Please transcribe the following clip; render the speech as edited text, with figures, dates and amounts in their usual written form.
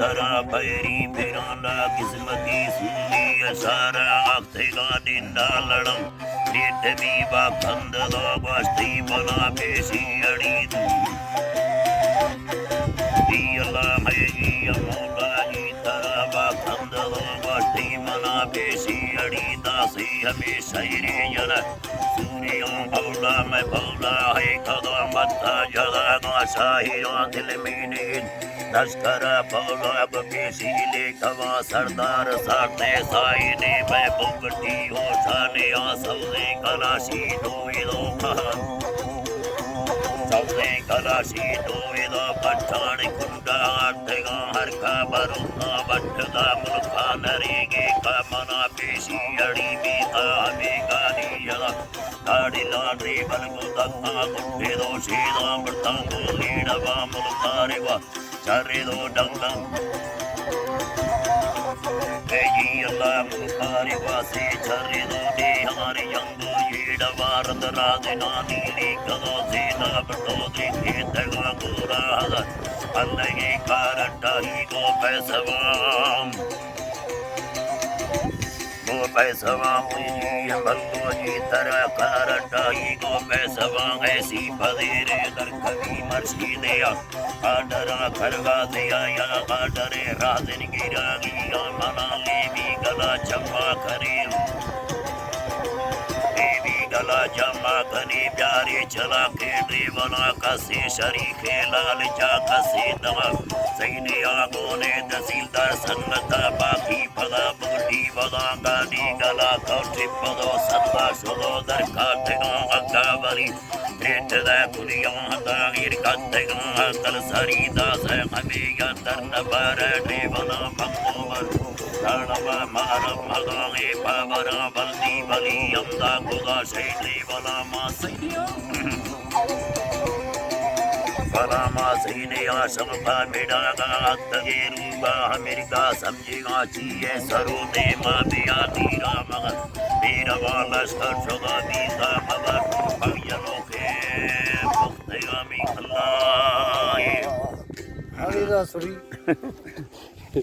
करा पैरी फिराना किस्मती सूली सारा अख्तेगा डिंडा लड़म नेट बीबा खंद दो बस्ती बना पेशी अड़ी अल्लाह है जी मौला जी तरबा खंद दो बस्ती बना पेशी अड़ी दासी हमेशा रे जरा सूर्यों भौला मैं भौला है कदम मत्ता जदा शाही दिल में लश्कर भौला पेशी ले कवा सरदार साथे साई ने मैं बुगटी हो छाने आ सौदे कलाशी दो सौदे कलाशी दो पठान कुंडा आर्थिका हर का बरुना बट्टा मुल्का नरेगे का मना पेशी अड़ी बीता हमें गानी जला गाड़ी लाडरी बन मुदक्का कुंडे दो शीदा मृतंगो लीडवा मुल्कारे वा चारे दो डंगं जी अल्लाह मुल्कारे वासे चारे दो दे हमारे यंगो लीडवा रंदरा दिना नीली कदो सेना बटो दे खेतगा गोरा हदा अल्लाह कारटा ही को पैसवाम पैसवा मुझे बल्लो जी तरह कारटा ही को पैसवा ऐसी फदेरे दर कभी मर्शी दिया आडरा खरगा दिया या आडरे राजन गिरा गिया मना ले भी गला जमा करे गला जमा करे प्यारे चला के देवना कसे शरीके लाल जा कसे दवा सैने आगो ने तहसीलदार सन्नता बाकी पदा बुटी वदा गाड़ी गला कौटे पदो सत्ता सुदो दर काटेगा अकावरी नेट दा कुलिया दागिर काटेगा कल सरी दास हमें या दर नबर देवना भक्तोवर रणवा मारम मगाए पावरा बल्दी बली यमदा खुदा शैली वाला मासैया वाला मासैने आशम का मिडागा तगे रूबा अमेरिका समझेगा चाहिए सरो दे मां बिया तीरा मगर मेरा वाला शगा बीता खबर भैया के पुख्तेगा मी अल्लाह हरी रासुरी